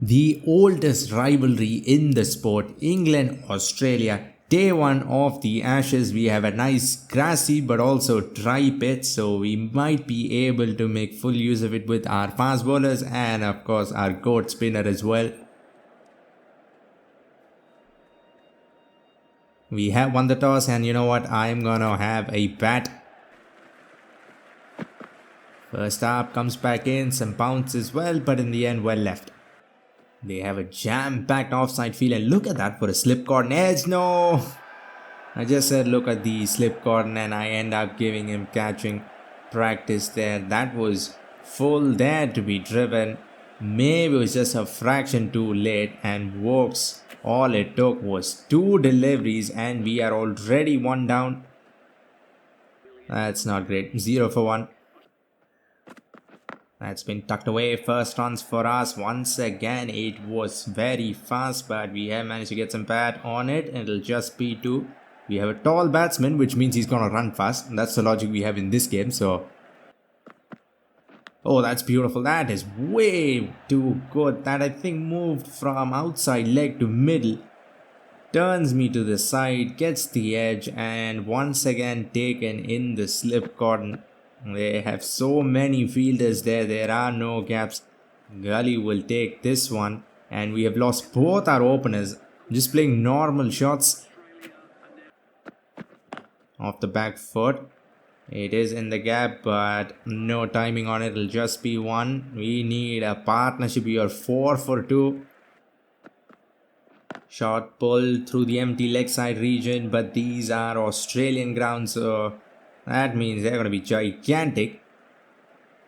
The oldest rivalry in the sport, England Australia. Day one of the Ashes, we have a nice grassy but also dry pitch, so we might be able to make full use of it with our fast bowlers and, of course, our goat spinner as well. We have won the toss, and you know what? I'm gonna have a bat. First up comes back in, some bounce as well, but in the end, well left. They have a jam-packed offside field, and look at that for a slip cotton edge. No! I just said look at the slip cotton, and I end up giving him catching practice there. That was full there to be driven. Maybe it was just a fraction too late, and Wokes, all it took was 2 deliveries, and we are already 1 down. That's not great. 0 for 1. That's been tucked away. First runs for us. Once again, it was very fast, but we have managed to get some bat on it. It'll just be 2. We have a tall batsman, which means he's gonna run fast. That's the logic we have in this game. So, oh, that's beautiful. That is way too good. That I think moved from outside leg to middle. Turns me to the side, gets the edge, and once again taken in the slip cotton. They have so many fielders there. There are no gaps. Gully will take this one, and we have lost both our openers. Just playing normal shots off the back foot. It is in the gap, but no timing on it. It'll just be 1. We need a partnership here. 4 for 2. Shot pull through the empty leg side region, but these are Australian grounds, so that means they're going to be gigantic.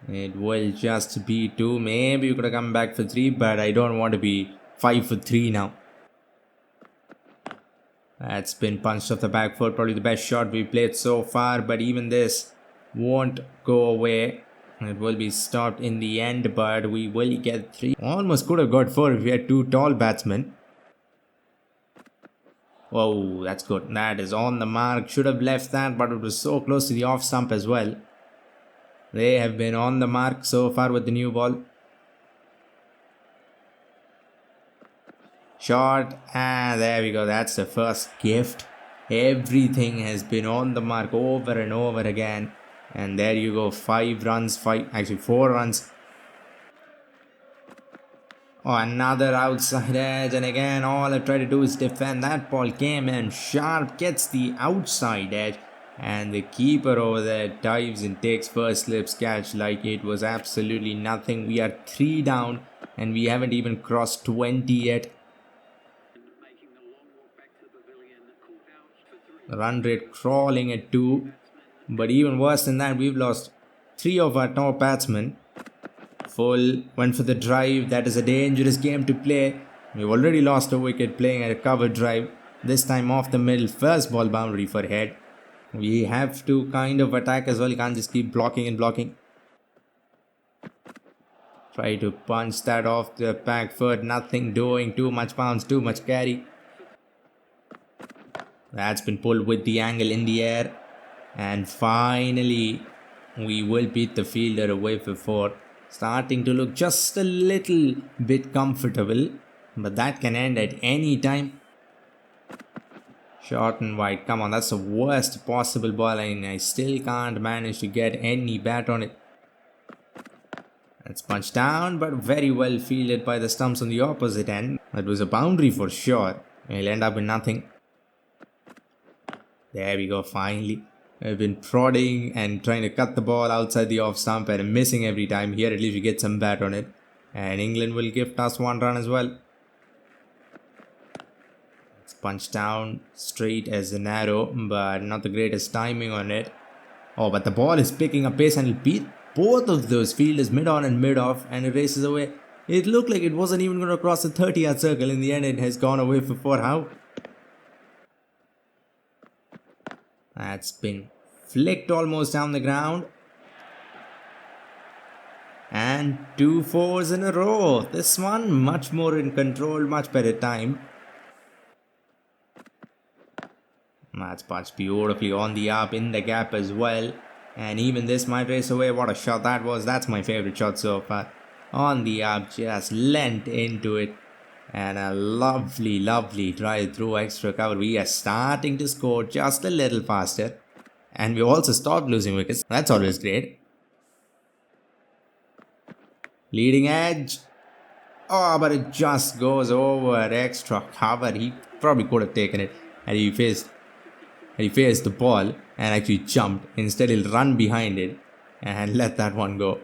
It will just be 2. Maybe you could have come back for 3, but I don't want to be 5 for 3 now. That's been punched off the back foot. Probably the best shot we played so far, but even this won't go away. It will be stopped in the end, but we will get 3. Almost could have got 4 if we had 2 tall batsmen. Oh, that's good. That is on the mark. Should have left that, but it was so close to the off stump as well. They have been on the mark so far with the new ball. Shot, and there we go. That's the first gift. Everything has been on the mark over and over again. And there you go. 5 runs, 4 runs. Oh, another outside edge, and again all I try to do is defend. That ball came in sharp, gets the outside edge, and the keeper over there dives and takes first slips catch like it was absolutely nothing. We are 3 down, and we haven't even crossed 20 yet. The run rate crawling at 2, but even worse than that, we've lost 3 of our top batsmen. Full, went for the drive. That is a dangerous game to play. We've already lost a wicket playing at a cover drive. This time off the middle, first ball boundary for head. We have to kind of attack as well. You can't just keep blocking and blocking. Try to punch that off the back foot. Nothing doing. Too much bounce, too much carry. That's been pulled with the angle in the air. And finally, we will beat the fielder away for 4. Starting to look just a little bit comfortable, but that can end at any time. Short and wide. Come on, that's the worst possible ball, and I still can't manage to get any bat on it. That's punched down, but very well fielded by the stumps on the opposite end. That was a boundary for sure. It'll end up in nothing. There we go, finally. I've been prodding and trying to cut the ball outside the off stump and missing every time. Here at least we get some bat on it. And England will gift us 1 run as well. It's punched down straight as an arrow, but not the greatest timing on it. Oh, but the ball is picking up pace and it'll beat both of those fielders mid on and mid off, and it races away. It looked like it wasn't even going to cross the 30-yard circle. In the end, it has gone away for 4. How? That's been flicked almost down the ground. And 2 fours in a row. This one much more in control, much better time. That's punched beautifully on the up in the gap as well. And even this might race away. What a shot that was. That's my favorite shot so far. on the up, just leant into it. And a lovely, lovely drive through extra cover. We are starting to score just a little faster. And we also stopped losing wickets. That's always great. Leading edge. Oh, but it just goes over extra cover. He probably could have taken it. And he faced the ball and actually jumped. Instead, he'll run behind it and let that one go.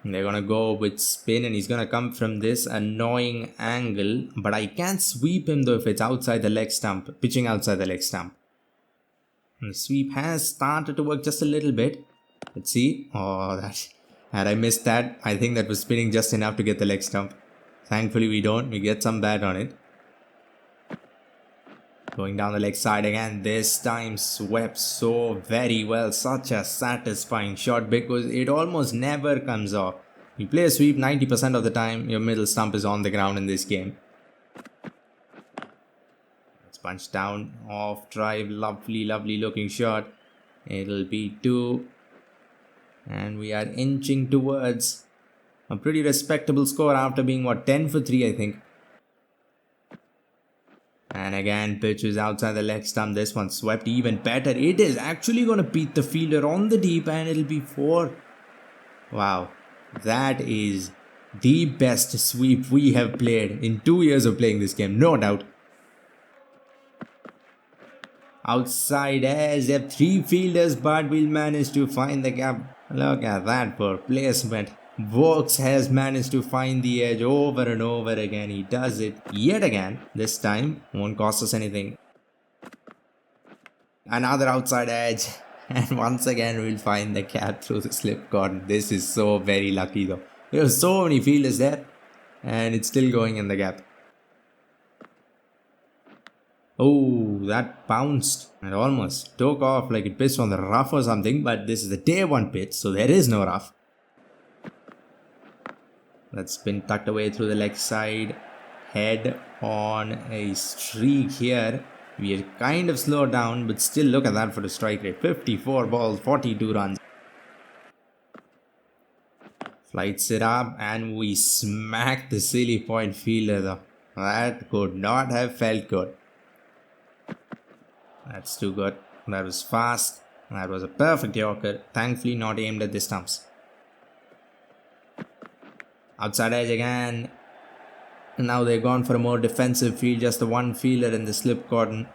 They're gonna go with spin and he's gonna come from this annoying angle. But I can't sweep him though if it's outside the leg stump. Pitching outside the leg stump. And the sweep has started to work just a little bit. Let's see. Oh, had I missed that, I think that was spinning just enough to get the leg stump. Thankfully we don't. We get some bat on it. Going down the leg side again. This time swept so very well. Such a satisfying shot because it almost never comes off. You play a sweep 90% of the time, your middle stump is on the ground in this game. Let's punch down. Off drive. Lovely, lovely looking shot. It'll be 2. And we are inching towards a pretty respectable score after being 10 for 3 I think. And again, pitch is outside the leg stump. This one swept even better. It is actually going to beat the fielder on the deep and it'll be 4. Wow. That is the best sweep we have played in 2 years of playing this game. No doubt. Outside edge. They have 3 fielders but we'll manage to find the gap. Look at that for placement. Vokes has managed to find the edge over and over again. He does it yet again. This time won't cost us anything. Another outside edge. And once again we'll find the gap through the slip cord. This is so very lucky though. There are so many fielders there. And it's still going in the gap. Oh, that bounced. It almost took off like it pitched on the rough or something. But this is the day 1 pitch. So there is no rough. That's been tucked away through the leg side. Head on a streak here. We are kind of slowed down, but still look at that for the strike rate. 54 balls, 42 runs. Flights it up and we smack the silly point fielder though. That could not have felt good. That's too good. That was fast. That was a perfect Yorker. Thankfully not aimed at the stumps. Outside edge again. Now they've gone for a more defensive field. Just the 1 fielder in the slip cordon.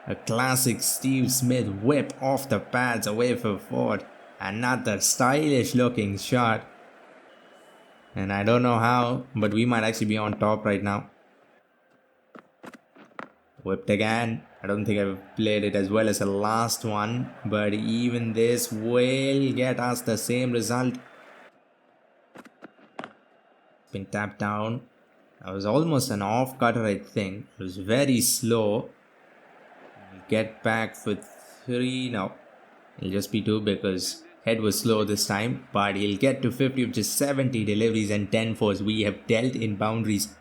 A classic Steve Smith whip off the pads away for 4. Another stylish looking shot. And I don't know how, but we might actually be on top right now. Whipped again. I don't think I've played it as well as the last one, but even this will get us the same result. Been tapped down. That was almost an off cutter I think. It was very slow. Get back for 3. No, it'll just be 2 because head was slow this time, but he'll get to 50 which is 70 deliveries and 10 fours. We have dealt in boundaries.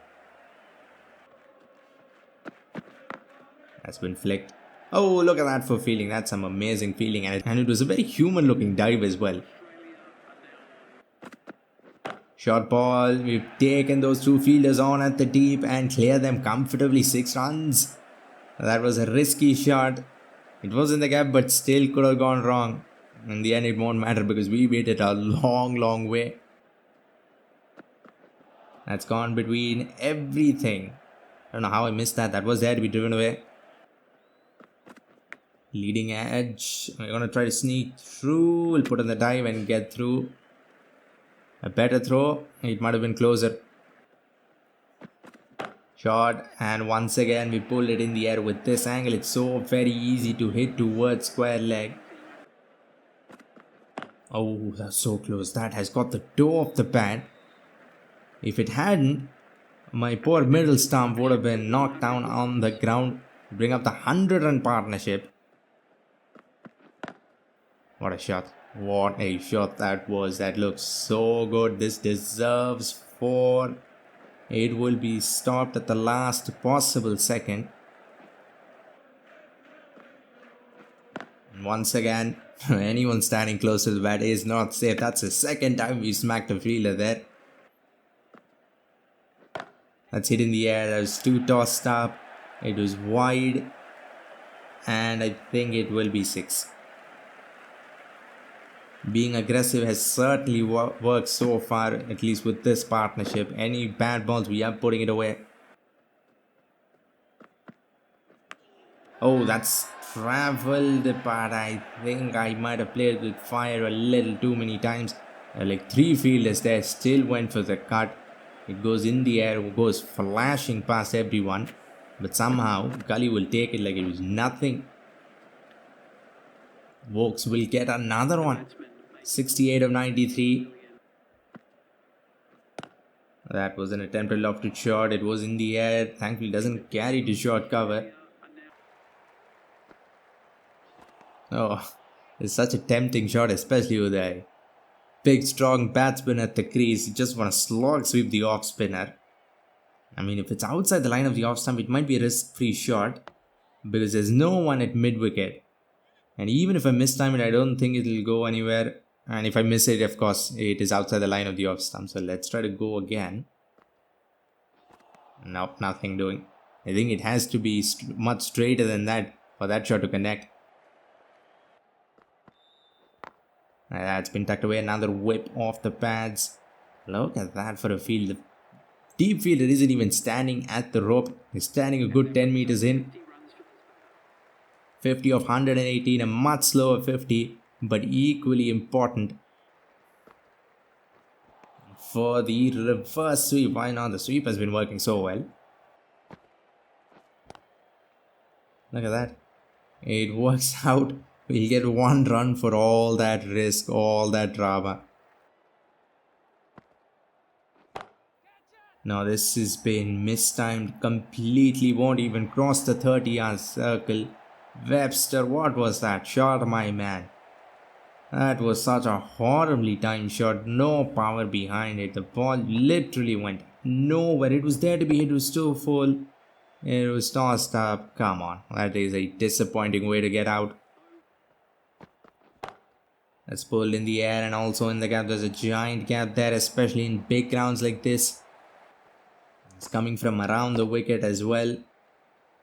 That's been flicked. Oh, look at that for fielding. That's some amazing fielding. And it was a very human looking dive as well. Short ball. We've taken those 2 fielders on at the deep and clear them comfortably. 6 runs. That was a risky shot. It was in the gap but still could have gone wrong. In the end it won't matter because we beat it a long way. That's gone between everything. I don't know how I missed that. That was there to be driven away. Leading edge. We're going to try to sneak through. We'll put on the dive and get through. A better throw. It might have been closer. Shot. And once again we pulled it in the air with this angle. It's so very easy to hit towards square leg. Oh, that's so close. That has got the toe of the bat. If it hadn't, my poor middle stump would have been knocked down on the ground. Bring up the 100-run partnership. What a shot. What a shot that was. That looks so good. This deserves 4. It will be stopped at the last possible second. Once again, anyone standing close to the bat is not safe. That's the second time we smacked a fielder there. That's hit in the air. That was too tossed up. It was wide. And I think it will be 6. Being aggressive has certainly worked so far, at least with this partnership. Any bad balls, we are putting it away. Oh, that's traveled, but I think I might have played with fire a little too many times. Like 3 fielders there still went for the cut. It goes in the air, goes flashing past everyone. But somehow, Gully will take it like it was nothing. Vokes will get another one. 68 of 93. That was an attempted lofted shot. It was in the air. Thankfully, doesn't carry to short cover. Oh, it's such a tempting shot, especially with a big, strong batsman at the crease. You just want to slog sweep the off spinner. I mean, if it's outside the line of the off stump, it might be a risk-free shot because there's no one at mid-wicket. And even if I mistime it, I don't think it'll go anywhere. And if I miss it, of course, it is outside the line of the off stump. So let's try to go again. Nope, nothing doing. I think it has to be much straighter than that for that shot to connect. That's been tucked away. Another whip off the pads. Look at that for a field. The deep fielder isn't even standing at the rope. He's standing a good 10 meters in. 50 of 118, a much slower 50, but equally important for the reverse sweep. Why not? The sweep has been working so well. Look at that. It works out. We'll get 1 run for all that risk, all that drama. Now this has been mistimed completely. Won't even cross the 30-yard circle. Webster, what was that shot, my man? That was such a horribly timed shot. No power behind it. The ball literally went nowhere. It was there to be hit. It was too full. It was tossed up. Come on. That is a disappointing way to get out. That's pulled in the air and also in the gap. There's a giant gap there, especially in big grounds like this. It's coming from around the wicket as well.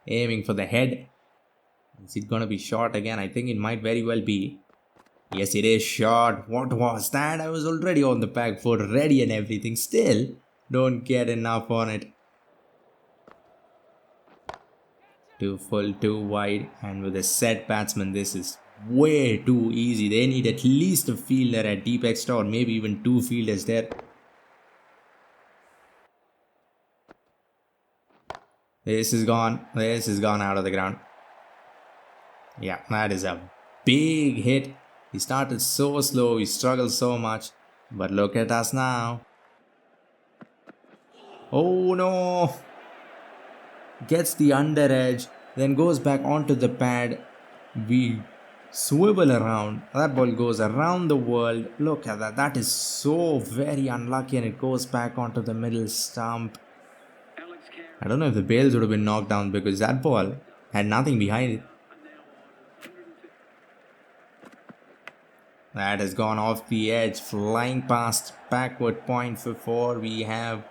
Aiming for the head. Is it gonna be short again? I think it might very well be. Yes, it is short. What was that? I was already on the back foot, ready and everything. Still, don't get enough on it. Too full, too wide. And with a set batsman, this is way too easy. They need at least a fielder at deep extra or maybe even 2 fielders there. This is gone. This is gone out of the ground. Yeah, that is a big hit. He started so slow. He struggled so much. But look at us now. Oh no. Gets the under edge. Then goes back onto the pad. We swivel around. That ball goes around the world. Look at that. That is so very unlucky and it goes back onto the middle stump. I don't know if the bails would have been knocked down because that ball had nothing behind it. That has gone off the edge, flying past backward point for 4. We have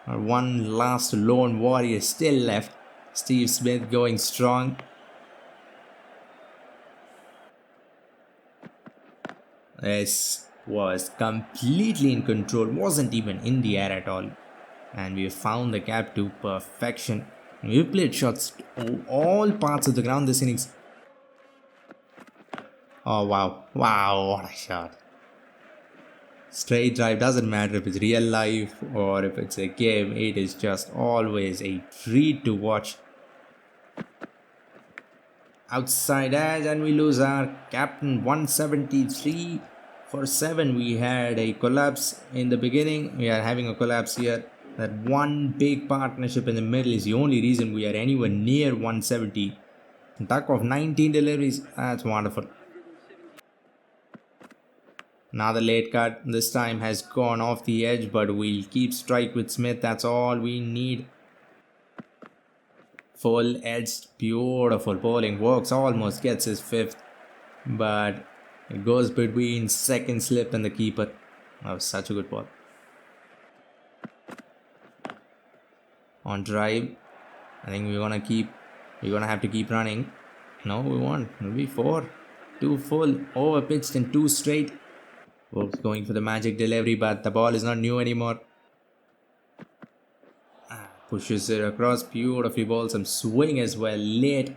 one last lone warrior still left. Steve Smith going strong. This was completely in control, wasn't even in the air at all. And we found the gap to perfection. We played shots to all parts of the ground this innings. Oh wow, wow, what a shot. Straight drive, doesn't matter if it's real life or if it's a game, it is just always a treat to watch. Outside edge and we lose our captain. 173 for 7. We had a collapse in the beginning. We are having a collapse here. That one big partnership in the middle is the only reason we are anywhere near 170. Duck of 19 deliveries, that's wonderful. Another late cut, this time has gone off the edge, but we'll keep strike with Smith, that's all we need. Full edged, beautiful bowling, works, almost gets his 5th. but it goes between second slip and the keeper. That was such a good ball. On drive, I think we're gonna have to keep running. No, we won't. It'll be 4. 2 full, over pitched and 2 straight. Wolves going for the magic delivery, but the ball is not new anymore. Pushes it across, beautifully ball, some swing as well, late.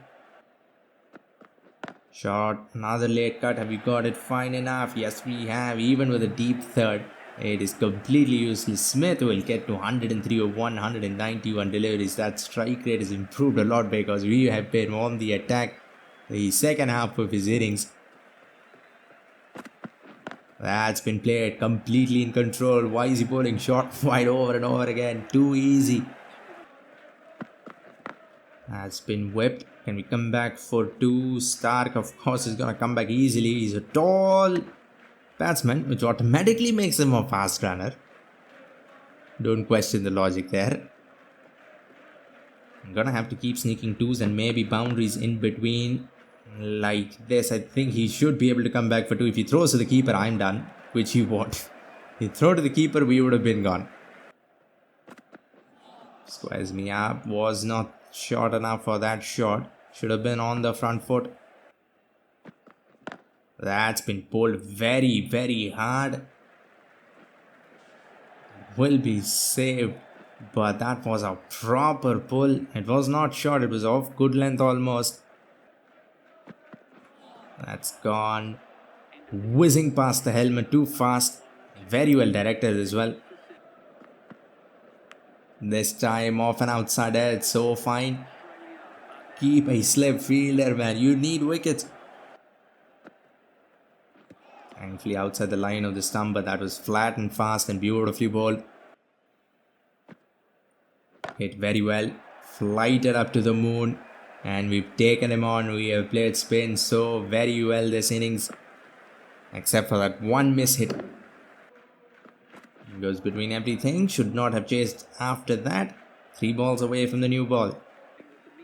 Shot, another late cut, have we got it fine enough? Yes we have, even with a deep third. It is completely useless. Smith will get to 103 or 191 deliveries. That strike rate has improved a lot because we have been on the attack the second half of his innings. That's been played completely in control. Why is he bowling short wide over and over again? Too easy. That's been whipped. Can we come back for 2? Stark, of course, is gonna come back easily. He's a tall batsman, which automatically makes him a fast runner. Don't question the logic there. I'm gonna have to keep sneaking 2s and maybe boundaries in between. Like this, I think he should be able to come back for 2. If he throws to the keeper, I'm done. Which he won't. If he throw to the keeper, we would have been gone. Squares me up. Was not short enough for that shot. Should have been on the front foot. That's been pulled very, very hard. Will be saved. But that was a proper pull. It was not short. It was off good length almost. That's gone. Whizzing past the helmet too fast. Very well directed as well. This time off an outside edge. So fine. Keep a slip fielder, man. You need wickets. Thankfully outside the line of the stump, but that was flat and fast and beautifully bowled. Hit very well. Flighted up to the moon. And we've taken him on. We have played spin so very well this innings. Except for that one miss hit. Goes between everything. Should not have chased after that. 3 balls away from the new ball.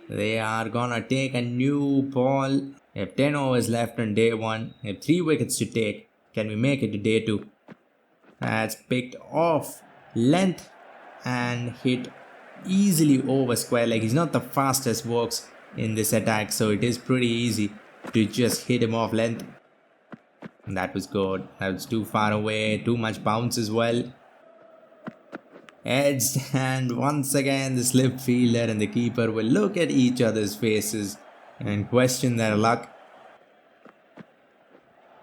They are gonna take a new ball. They have 10 overs left on day 1. They have 3 wickets to take. Can we make it to day 2? That's picked off length and hit easily over square leg. He's not the fastest works in this attack, so it is pretty easy to just hit him off length. And that was good. That was too far away. Too much bounce as well. Edged, and once again the slip fielder and the keeper will look at each other's faces and question their luck.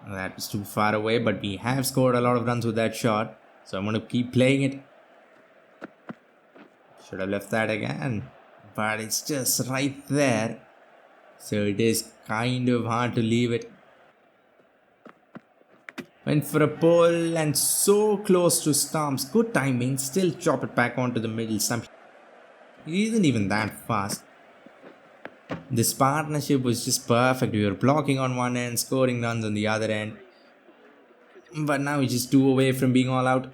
That was too far away, but we have scored a lot of runs with that shot, so I'm going to keep playing it. Should have left that again, but it's just right there, so it is kind of hard to leave it. Went for a pull and so close to stumps. Good timing. Still chop it back onto the middle stump. He isn't even that fast. This partnership was just perfect. We were blocking on one end, scoring runs on the other end. But now we're just 2 away from being all out.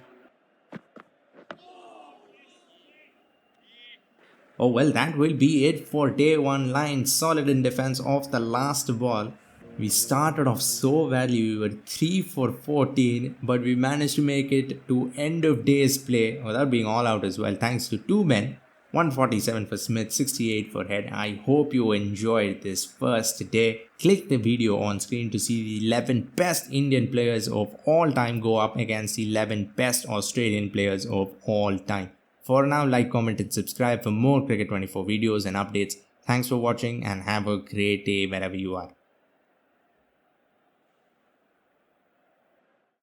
Oh well, that will be it for day 1 line. Solid in defense off the last ball. We started off so badly. We were 3 for 14, but we managed to make it to end of day's play without being all out as well, thanks to 2 men. 147 for Smith, 68 for Head. I hope you enjoyed this first day. Click the video on screen to see the 11 best Indian players of all time go up against the 11 best Australian players of all time. For now, like, comment and subscribe for more Cricket 24 videos and updates. Thanks for watching and have a great day wherever you are.